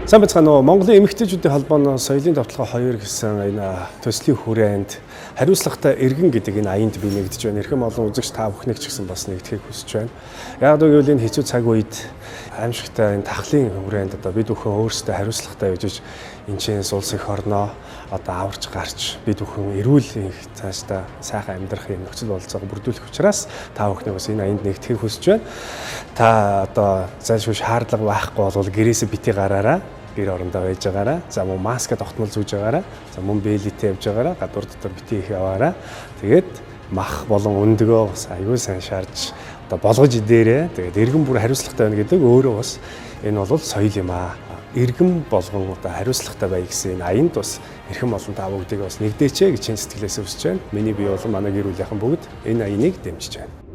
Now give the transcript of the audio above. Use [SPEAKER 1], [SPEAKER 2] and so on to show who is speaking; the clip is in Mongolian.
[SPEAKER 1] Сайн бацгаана уу. Монголын эмэгтэйчүүдийн холбооны соёлын давталгаа 2 гэсэн энэ төслийн хүрээнд хариуцлагатай иргэн гэдэг энэ аянд би нэгдэж байна. Эрхэм олон үзэгч та бүхнийг ч гэсэн бас нэгдэхийг хүсэж байна. Яг гэвэл энэ хэцүү цаг үед аимшигтай энэ тахлын хүрээнд одоо бид бүхэн өөрсдөө хариуцлагатай байж энэ чинь улс их орноо одоо аварч гарч бид бүхэн эрүүл цаашдаа сайхан амьдрахын нөхцөл бололцоог бүрдүүлэх учраас та бүхнийг бас энэ аянд нэгдэхийг хүсэж байна. Та одоо зайлшгүй шаардлага байхгүй бол гэрээсээ бити гараараа гэр орондоо байж байгаараа. За мөн маска тогтмол зүүж байгаараа. За мөн бэлэттэй явж байгаараа. Гадуур дотор бити их яваараа. Тэгээд мах болон өндгөө бас аюул сайн шаарж одоо болгож идээрээ. Тэгээд иргэн бүр хариуцлагатай байна гэдэг өөрөө бас энэ бол соёл юм аа. Иргэн болгон одоо хариуцлагатай бай гэсэн энэ аянд бас эрхэм олон та бүгдийг бас нэгдээчээ гэж чин сэтгэлээсээ хүсэж байна. Миний бие болон манай гэр бүлийнхэн бүгд энэ аяныг дэмжиж байна.